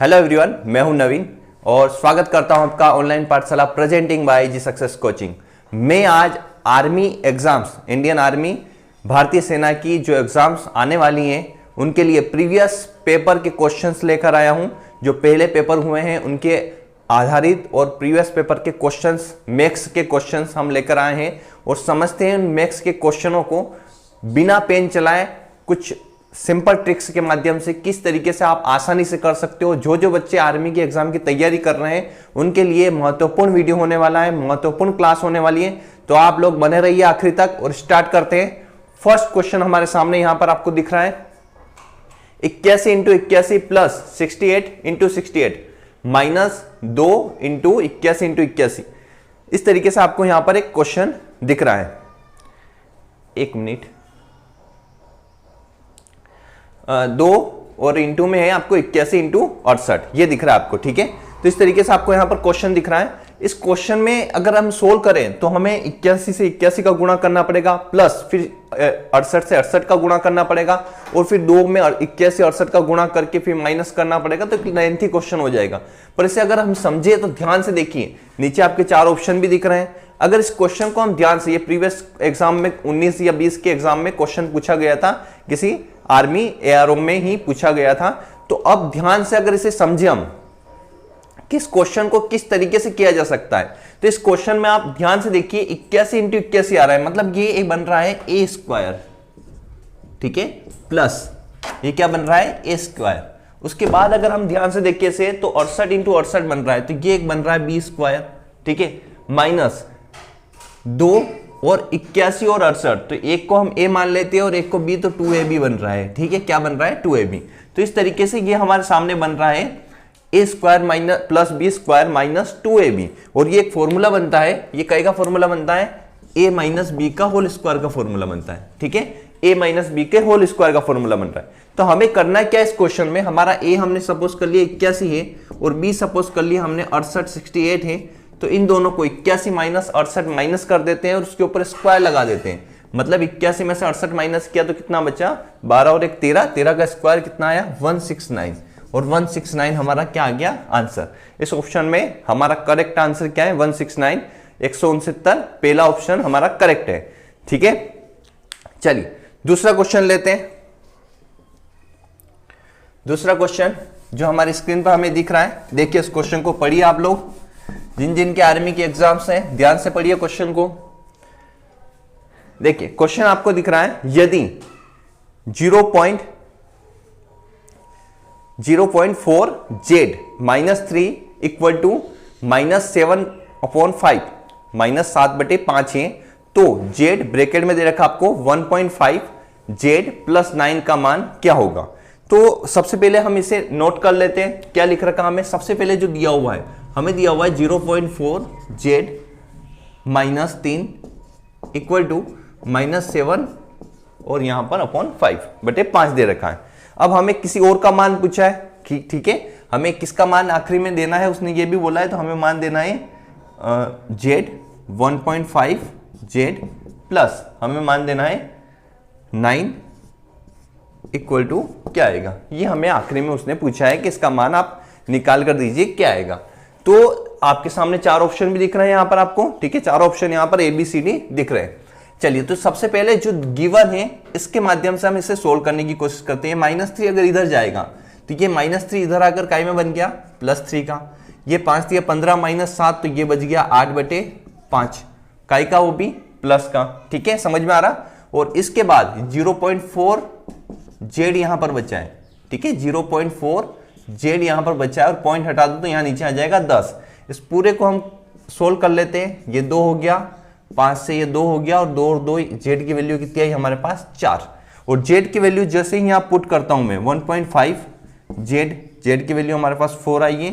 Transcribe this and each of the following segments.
Hello everyone, मैं हूं नवीन और स्वागत करता हूं आपका ऑनलाइन पाठशाला presenting by G success coaching. मैं आज आर्मी एग्जाम्स, इंडियन आर्मी भारतीय सेना की जो एग्जाम्स आने वाली हैं उनके लिए प्रीवियस पेपर के क्वेश्चंस लेकर आया हूं। जो पहले पेपर हुए हैं उनके आधारित और प्रीवियस पेपर के क्वेश्चंस, मैथ्स के क्वेश्चंस हम लेकर आए हैं और समझते हैं उन मैथ्स के क्वेश्चनों को बिना पेन चलाए कुछ सिंपल ट्रिक्स के माध्यम से किस तरीके से आप आसानी से कर सकते हो। जो बच्चे आर्मी के एग्जाम की तैयारी कर रहे हैं उनके लिए महत्वपूर्ण वीडियो होने वाला है, महत्वपूर्ण क्लास होने वाली है, तो आप लोग बने रहिए आखिरी तक। और स्टार्ट करते हैं। फर्स्ट क्वेश्चन हमारे सामने यहां पर आपको दिख रहा है 81 into 81 plus 68 into 68 minus 2 into 81 into 81। इस तरीके से आपको यहां पर एक क्वेश्चन दिख रहा है। एक मिनट, 2 और इंटू में है आपको 81 इंटू 68, ये दिख रहा है आपको, ठीक है। तो इस तरीके से आपको यहां पर क्वेश्चन दिख रहा है। इस क्वेश्चन में अगर हम सोल्व करें तो हमें 81 से 81 का गुणा करना पड़ेगा, प्लस फिर 68 से 68 का गुणा करना पड़ेगा और फिर 2 में 81 68 का गुणा करके फिर माइनस करना पड़ेगा, तो लेंथी क्वेश्चन हो जाएगा। पर इसे अगर हम समझे तो ध्यान से देखिए, नीचे आपके 4 ऑप्शन भी दिख रहे हैं। अगर इस क्वेश्चन को हम ध्यान से, ये प्रीवियस एग्जाम में 19 या 20 के एग्जाम में क्वेश्चन पूछा गया था, किसी आर्मी एआरओ में ही पूछा गया था। तो अब ध्यान से अगर इसे समझे हम किस क्वेश्चन को किस तरीके से किया जा सकता है, तो इस क्वेश्चन में आप ध्यान से देखिए 81 इंटू 81 आ रहा है, मतलब ये बन रहा है ए स्क्वायर, ठीक है, प्लस ये क्या बन रहा है ए स्क्वायर। उसके बाद अगर हम ध्यान से देखिए से तो 68 इंटू 68 बन रहा है, तो ये एक बन रहा है बी स्क्वायर, ठीक है, माइनस 2 और 81 और 68, तो एक को हम a मान लेते हैं और एक को b, तो 2ab बन रहा है, ठीक है। क्या बन रहा है 2ab। तो इस तरीके से ये हमारे सामने बन रहा है a square minus plus B square minus 2ab, और ये एक फॉर्मूला बनता है, ये कई का फॉर्मूला बनता है a माइनस बी का होल स्क्वायर का फॉर्मूला बनता है, ठीक है। a माइनस बी के होल स्क्वायर का फॉर्मूला बन रहा है। तो हमें करना है क्या इस क्वेश्चन में, हमारा a हमने सपोज कर लिया 81 है और b सपोज कर लिया हमने 68 68 है, तो इन दोनों को 81 माइनस 68 माइनस कर देते हैं और उसके ऊपर स्क्वायर लगा देते हैं। मतलब 81 में से 68 माइनस किया तो कितना बचा 12 और एक 13, 13 का स्क्वायर कितना आया 169, और 169 हमारा क्या आ गया आंसर। इस ऑप्शन में हमारा करेक्ट आंसर क्या है 169, 169 पहला ऑप्शन हमारा करेक्ट है, ठीक है। चलिए दूसरा क्वेश्चन लेते हैं। दूसरा क्वेश्चन जो हमारी स्क्रीन पर हमें दिख रहा है, देखिए इस क्वेश्चन को पढ़िए आप लोग, जिन के आर्मी के एग्जाम्स हैं ध्यान से पढ़िए क्वेश्चन को। देखिए क्वेश्चन आपको दिख रहा है, यदि 0.4 z minus 3 equal to minus 7/5 minus 7/5 है, तो z ब्रैकेट में दे रखा आपको 1.5 z प्लस 9 का मान क्या होगा। तो सबसे पहले हम इसे नोट कर लेते हैं, क्या लिख रखा हमें। सबसे पहले जो दिया हुआ है, हमें दिया हुआ है 0.4 z minus 3 equal to minus 7 और यहां पर अपॉन 5/5 दे रखा है। अब हमें किसी और का मान पूछा है, ठीक है, हमें किसका मान आखिरी में देना है उसने ये भी बोला है, तो हमें मान देना है z 1.5 z प्लस हमें मान देना है 9 इक्वल टू क्या आएगा, ये हमें आखिरी में उसने पूछा है कि इसका मान आप निकाल कर दीजिए क्या आएगा। तो आपके सामने 4 ऑप्शन भी दिख रहे हैं यहां पर आपको, ठीक है, 4 ऑप्शन यहां पर ABCD दिख रहे हैं। चलिए तो सबसे पहले जो गिवन है इसके माध्यम से हम इसे सोल्व करने की कोशिश करते हैं। -3 अगर इधर जाएगा तो ये -3 इधर आकर काय में बन गया +3 का, ये 5 दिया 15 माइनस 7, तो ये बच गया 8/5 काय का, वो भी प्लस का, ठीक है, समझ में आ रहा। और इसके बाद 0.4 z यहां पर बचा है, ठीक है, 0.4 z यहां पर बचा है और पॉइंट हटा दो तो यहां नीचे आ जाएगा 10। इस पूरे को हम सोल्व कर लेते हैं, ये 2 हो गया, 5 से ये 2 हो गया और 2 और 2 z की वैल्यू कितनी आई हमारे पास 4, और z की वैल्यू जैसे ही यहां पुट करता हूं मैं 1.5 z की वैल्यू हमारे पास 4 आई है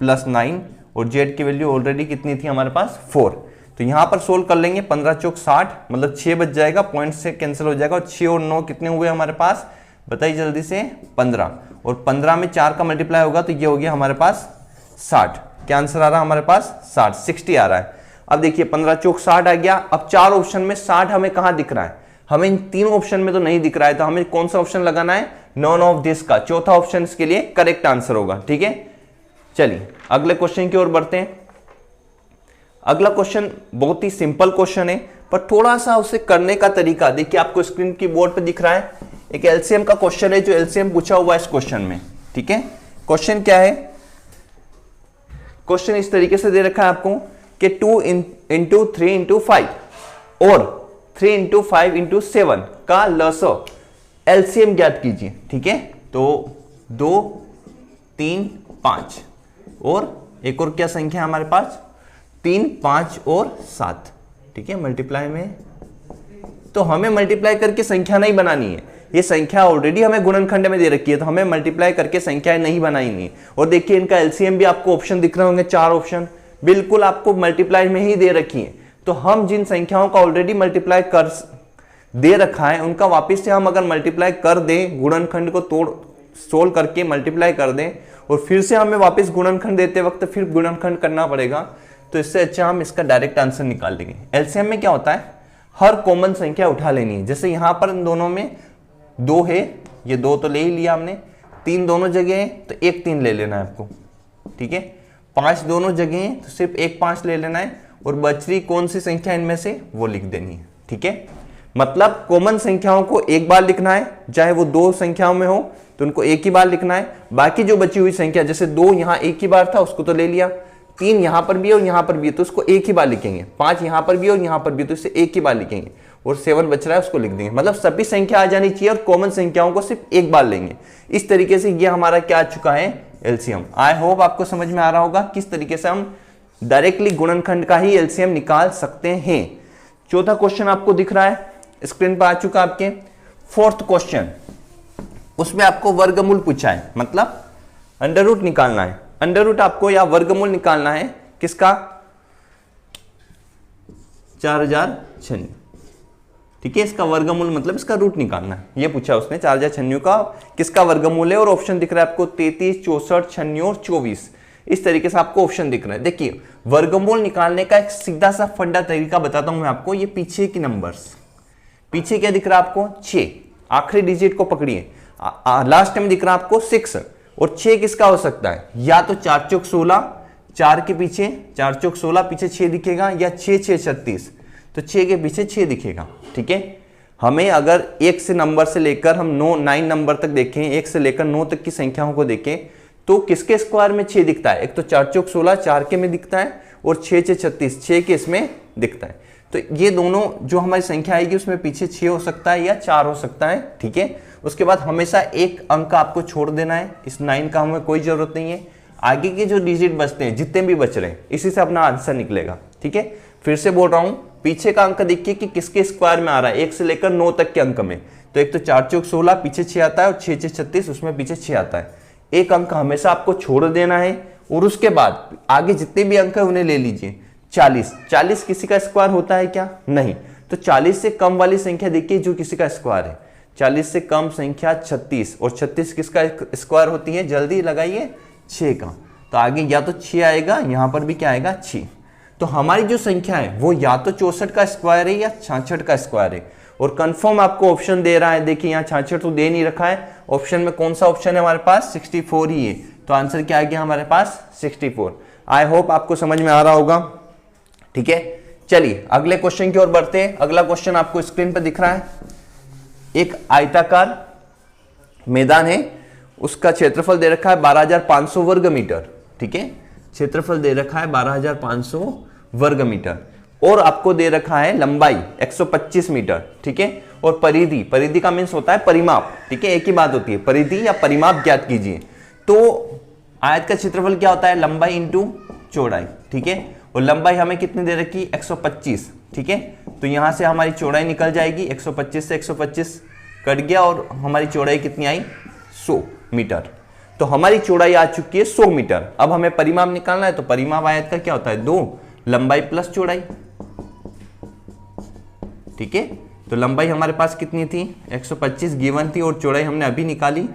प्लस 9, और z की वैल्यू ऑलरेडी कितनी थी हमारे पास 4। तो यहां पर सोल्व कर लेंगे, 15 चौक 60, मतलब 6 बच जाएगा, पॉइंट से कैंसिल हो जाएगा, और 6 और 9 कितने हुए हमारे पास बताइए जल्दी से 15, और 15 में 4 का मल्टीप्लाई होगा तो ये हो गया हमारे पास 60। क्या आंसर आ रहा है हमारे पास 60 आ रहा है। अब देखिए 15 चौक 60 आ गया। अब 4 ऑप्शन में 60 हमें कहां दिख रहा है, हमें इन 3 ऑप्शन में तो नहीं दिख रहा है, तो हमें कौन सा ऑप्शन लगाना है, नॉन ऑफ दिस का चौथा ऑप्शन इसके लिए करेक्ट आंसर होगा। ठीक है, चलिए अगले क्वेश्चन की ओर बढ़ते हैं। अगला क्वेश्चन बहुत ही सिंपल क्वेश्चन है, पर थोड़ा सा उसे करने का तरीका देखिए, आपको स्क्रीन की बोर्ड पे दिख रहा है। एक एलसीएम का क्वेश्चन है जो एलसीएम पूछा हुआ है इस क्वेश्चन में। ठीक है, क्वेश्चन क्या है? क्वेश्चन इस तरीके से दे रखा है आपको कि 2 इंटू 3 इंटू 5 और 3 इंटू 5 इंटू 7 का लसअ एलसीएम ज्ञात कीजिए। ठीक है, तो 2 3 5 और एक और क्या संख्या है हमारे पास? 3 5 और 7। ठीक है, मल्टीप्लाई में, तो हमें मल्टीप्लाई करके संख्या नहीं बनानी है, ये संख्या ऑलरेडी हमें गुणनखंड में दे रखी है, तो हमें मल्टीप्लाई करके संख्याएं नहीं बनानी। और देखिए इनका एलसीएम भी आपको ऑप्शन दिख रहे होंगे, 4 ऑप्शन बिल्कुल आपको मल्टीप्लाई में ही दे रखी है। तो हम जिन संख्याओं का ऑलरेडी मल्टीप्लाई कर दे रखा है उनका वापिस से हम अगर मल्टीप्लाई कर दें, गुणनखंड को तोड़ सोल्व करके मल्टीप्लाई कर दें और फिर से हमें वापस गुणनखंड देते वक्त फिर गुणनखंड करना पड़ेगा, तो इससे अच्छा हम इसका डायरेक्ट आंसर निकाल देंगे। एलसीएम में क्या होता है, हर कॉमन संख्या उठा लेनी है। जैसे यहां पर इन दोनों में 2 है, ये 2 तो ले ही लिया हमने, 3 दोनों जगह है तो 1 3 ले लेना है आपको। ठीक है, 5 दोनों जगह है तो सिर्फ 1 5 ले लेना है और बच रही कौन सी संख्या इनमें से वो लिख देनी है। ठीक है, मतलब कॉमन संख्याओं को एक बार लिखना है, चाहे वो 2 संख्याओं में हो तो उनको एक ही बार लिखना है। बाकी जो बची हुई संख्या, जैसे 2 यहां एक ही बार था उसको तो ले लिया, 3 यहां पर भी है और यहां पर भी है तो उसको एक ही बार लिखेंगे, 5 यहां पर भी है और यहां पर भी तो इसे एक ही बार लिखेंगे, और 7 बच रहा है उसको लिख देंगे। मतलब सभी संख्या आ जानी चाहिए और कॉमन संख्याओं को सिर्फ एक बार लेंगे। इस तरीके से ये हमारा क्या आ चुका है, एलसीएम। आई होप आपको समझ में आ रहा होगा किस तरीके से हम डायरेक्टली गुणनखंड का ही एलसीएम निकाल सकते हैं। चौथा क्वेश्चन आपको दिख रहा है, स्क्रीन पर आ चुका आपके। फोर्थ क्वेश्चन, उसमें आपको वर्गमूल पूछा है, मतलब अंडर रूट निकालना है। अंडर रूट आपको या वर्गमूल निकालना है किसका? 4096। ठीक है, इसका वर्गमूल मतलब इसका रूट निकालना है, ये पूछा उसने। 4096 का किसका वर्गमूल है, और ऑप्शन दिख रहा है आपको 33 64 96 और 24। इस तरीके से आपको ऑप्शन दिख रहा है। देखिए वर्गमूल निकालने का एक सीधा सा फंडा तरीका बताता हूं मैं आपको। ये पीछे की नंबर्स, पीछे क्या दिख रहा है आपको? 6, आखिरी डिजिट को पकड़िए, लास्ट में दिख रहा है आपको 6, और 6 किसका हो सकता है? या तो 4 चौक 16, 4 के पीछे 4 चौक 16 पीछे 6 दिखेगा, या 6 6 36, तो 6 के पीछे 6 दिखेगा। ठीक है, हमें अगर 1 से नंबर से लेकर हम 9 नंबर तक देखें, 1 से लेकर 9 तक की संख्याओं को देखें, तो किसके स्क्वायर में 6 दिखता है? एक तो 4 चौक 16 4 के में दिखता है, और 6 6 36 6 के इसमें दिखता है। तो ये दोनों जो हमारी संख्या आएगी उसमें पीछे 6 हो सकता है या 4 हो सकता है। ठीक है, उसके बाद हमेशा एक अंक आपको छोड़ देना है, इस 9 का हमें कोई जरूरत नहीं है। आगे के जो डिजिट बचते हैं, जितने भी बच रहे हैं, इसी से अपना आंसर निकलेगा। ठीक है, फिर से बोल रहा हूं, पीछे का अंक देखिए कि किसके स्क्वायर में आ रहा है, 1 से लेकर 9 तक के अंक में। तो एक तो 4 चौक 16 पीछे 6 आता है, और 6 6 36 उसमें पीछे 6 आता है। एक अंक हमेशा आपको छोड़ देना है, और उसके बाद आगे जितने भी अंक है उन्हें ले लीजिए। 40 किसी का स्क्वायर होता है क्या? नहीं। तो 40 से कम वाली संख्या देखिए जो किसी का स्क्वायर है, 40 से कम संख्या 36, और 36 किसका स्क्वायर होती है? जल्दी लगाइए, 6 का। तो आगे या तो 6 आएगा, यहां पर भी क्या आएगा? 6। तो हमारी जो संख्या है वो या तो 64 का स्क्वायर है या 66 का स्क्वायर है। और कंफर्म आपको ऑप्शन दे रहा है, देखिए यहाँ 66 तो दे नहीं रखा है, ऑप्शन में कौन सा ऑप्शन है हमारे पास? 64 ही है। तो आंसर क्या आ गया हमारे पास? 64। आई होप आपको समझ में आ रहा होगा। ठीक है, चलिए अगले क्वेश्चन की ओर बढ़ते हैं। अगला क्वेश्चन आपको स्क्रीन पर दिख रहा है। एक आयताकार मैदान है, उसका क्षेत्रफल दे रखा है 12,500 वर्ग मीटर। ठीक है, क्षेत्रफल दे रखा है 12,500 वर्ग मीटर, और आपको दे रखा है लंबाई 125 मीटर। ठीक है, और परिधि का मीन्स होता है परिमाप। ठीक है, एक ही बात होती है, परिधि या परिमाप ज्ञात कीजिए। तो आयत का क्षेत्रफल क्या होता है? लंबाई इंटू चौड़ाई। ठीक है, और लंबाई हमें कितनी दे रखी? 125। ठीक है, तो यहां से हमारी चौड़ाई निकल जाएगी, 125 से 125 कट गया, और हमारी चौड़ाई कितनी आई? 100 मीटर। तो हमारी चौड़ाई आ चुकी है 100 मीटर। अब हमें परिमाप निकालना है, तो परिमाप आयत का क्या होता है? 2 लंबाई प्लस चौड़ाई। ठीक है, तो लंबाई हमारे पास कितनी थी? 125 गिवन थी, और चौड़ाई हमने अभी निकाली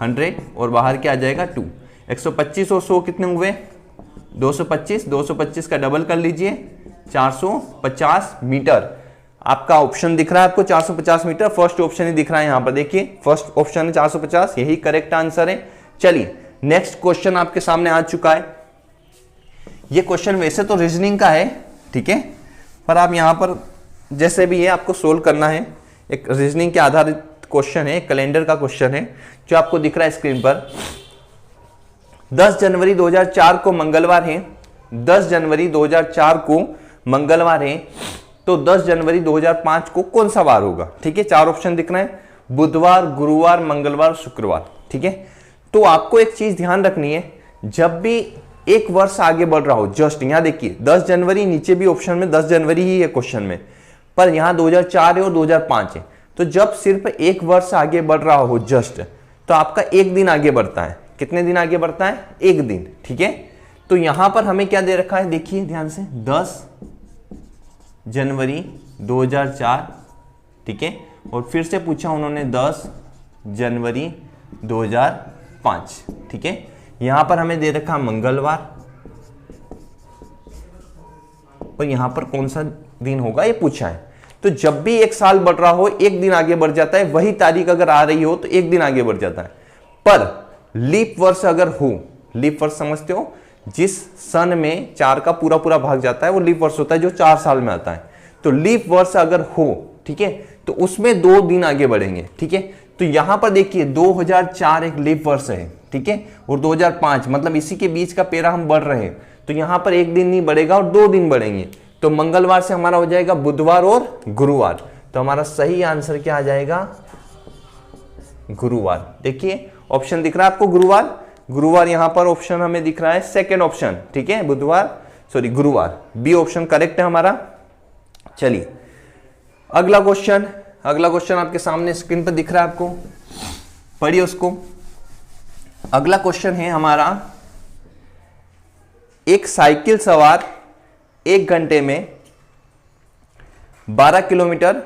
100, और बाहर क्या आ जाएगा? 2। 125 और 100 कितने हुए? 225। 225 का डबल कर लीजिए, 450 मीटर। आपका ऑप्शन दिख रहा है आपको 450 मीटर, फर्स्ट ऑप्शन ही दिख रहा है यहाँ पर, देखिए फर्स्ट ऑप्शन है 450, यही करेक्ट आंसर है। चलिए नेक्स्ट क्वेश्चन आपके सामने आ चुका है। ये क्वेश्चन वैसे तो रीजनिंग का है, ठीक है, पर आप यहाँ पर जैसे भी है आपको सोल्व करना है। एक रीजनिंग के आधारित क्वेश्चन है, कैलेंडर का क्वेश्चन है जो आपको दिख रहा है स्क्रीन पर। 10 जनवरी 2004 को मंगलवार है, 10 जनवरी 2004 को मंगलवार है, तो 10 जनवरी 2005 को कौन सा वार होगा? ठीक है, 4 ऑप्शन दिख रहे हैं, बुधवार, गुरुवार, मंगलवार, शुक्रवार। ठीक है, तो आपको एक चीज ध्यान रखनी है, जब भी एक वर्ष आगे बढ़ रहा हो, जस्ट यहां देखिए 10 जनवरी, नीचे भी ऑप्शन में 10 जनवरी ही है क्वेश्चन में, पर यहां 2004 है और 2005 है, तो जब सिर्फ एक वर्ष आगे बढ़ रहा हो जस्ट, तो आपका एक दिन आगे बढ़ता है। कितने दिन आगे बढ़ता है? एक दिन। ठीक है, तो यहां पर हमें क्या दे रखा है, देखिए ध्यान से, 10 जनवरी 2004, ठीक है, और फिर से पूछा उन्होंने 10 जनवरी 2005। ठीक है, यहां पर हमें दे रखा मंगलवार, और यहां पर कौन सा दिन होगा ये पूछा है। तो जब भी एक साल बढ़ रहा हो, एक दिन आगे बढ़ जाता है, वही तारीख अगर आ रही हो तो एक दिन आगे बढ़ जाता है। पर लीप वर्ष अगर हो, लीप वर्ष समझते हो, जिस सन में 4 का पूरा पूरा भाग जाता है वो लीप वर्ष होता है, जो 4 साल में आता है। तो लीप वर्ष अगर हो, ठीक है, तो उसमें 2 दिन आगे बढ़ेंगे। ठीक है, तो यहां पर देखिए 2004 एक लीप वर्ष है, ठीक है, और 2005 मतलब इसी के बीच का पेरा हम बढ़ रहे हैं, तो यहां पर एक दिन नहीं बढ़ेगा और 2 दिन बढ़ेंगे। तो मंगलवार से हमारा हो जाएगा बुधवार और गुरुवार, तो हमारा सही आंसर क्या आ जाएगा? गुरुवार। देखिए ऑप्शन दिख रहा है आपको गुरुवार, गुरुवार यहां पर ऑप्शन हमें दिख रहा है सेकंड ऑप्शन। ठीक है, बुधवार, सॉरी गुरुवार, बी ऑप्शन करेक्ट है हमारा। चलिए अगला क्वेश्चन, अगला क्वेश्चन आपके सामने स्क्रीन पर दिख रहा है आपको, पढ़िए उसको। अगला क्वेश्चन है हमारा, एक साइकिल सवार 1 घंटे में 12 किलोमीटर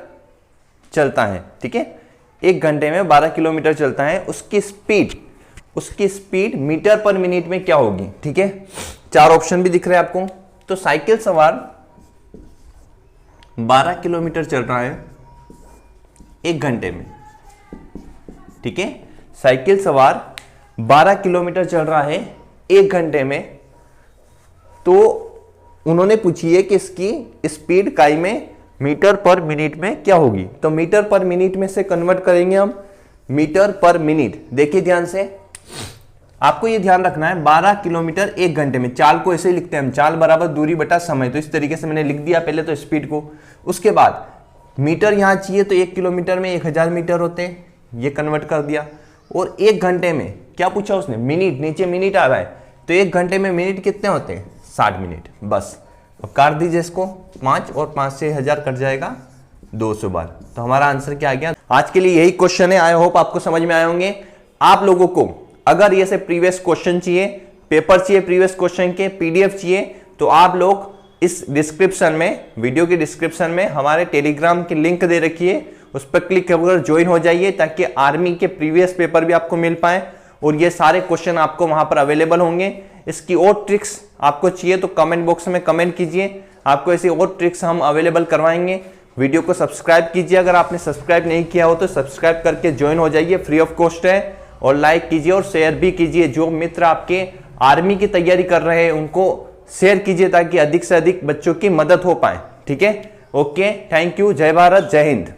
चलता है। ठीक है, 1 घंटे में 12 किलोमीटर चलता है, उसकी स्पीड मीटर पर मिनट में क्या होगी? ठीक है, 4 ऑप्शन भी दिख रहे हैं आपको। तो साइकिल सवार 12 किलोमीटर चल रहा है 1 घंटे में। ठीक है, साइकिल सवार 12 किलोमीटर चल रहा है 1 घंटे में, तो उन्होंने पूछी है कि इसकी स्पीड काई में मीटर पर मिनट में क्या होगी। तो मीटर पर मिनट में से कन्वर्ट करेंगे हम मीटर पर मिनट। देखिए ध्यान से, आपको ये ध्यान रखना है 12 किलोमीटर 1 घंटे में, चाल को ऐसे ही लिखते हैं हम, चाल बराबर दूरी बटा समय, तो इस तरीके से मैंने लिख दिया पहले तो स्पीड को। उसके बाद मीटर यहां चाहिए, तो 1 किलोमीटर में 1000 मीटर होते हैं, ये कन्वर्ट कर दिया। और 1 घंटे में क्या पूछा उसने? मिनट, नीचे मिनट आ रहा है, तो 1 घंटे में मिनट कितने होते हैं? 60 मिनट। बस अब काट दीजिए इसको, 5 और 5 से 1000 कट जाएगा 200 बार। तो हमारा आंसर क्या आ गया? आज के लिए यही क्वेश्चन है, आई होप आपको समझ में आए होंगे। आप लोगों को अगर ये से प्रीवियस क्वेश्चन चाहिए, पेपर चाहिए प्रीवियस क्वेश्चन के, पीडीएफ चाहिए, तो आप लोग इस डिस्क्रिप्शन में, वीडियो के डिस्क्रिप्शन में हमारे टेलीग्राम की लिंक दे रखी है, उस पर क्लिक कर ज्वाइन हो जाइए, ताकि आर्मी के प्रीवियस पेपर भी आपको मिल पाए और ये सारे क्वेश्चन आपको वहां पर अवेलेबल होंगे। इसकी और ट्रिक्स आपको चाहिए तो कमेंट बॉक्स में कमेंट कीजिए, आपको ऐसी और ट्रिक्स हम अवेलेबल करवाएंगे। वीडियो को सब्सक्राइब कीजिए, अगर आपने सब्सक्राइब नहीं किया हो तो सब्सक्राइब करके ज्वाइन हो जाइए, फ्री ऑफ कॉस्ट है। और लाइक कीजिए और शेयर भी कीजिए, जो मित्र आपके आर्मी की तैयारी कर रहे हैं उनको शेयर कीजिए, ताकि अधिक से अधिक बच्चों की मदद हो पाए। ठीक है, ओके, थैंक यू, जय भारत, जय हिंद।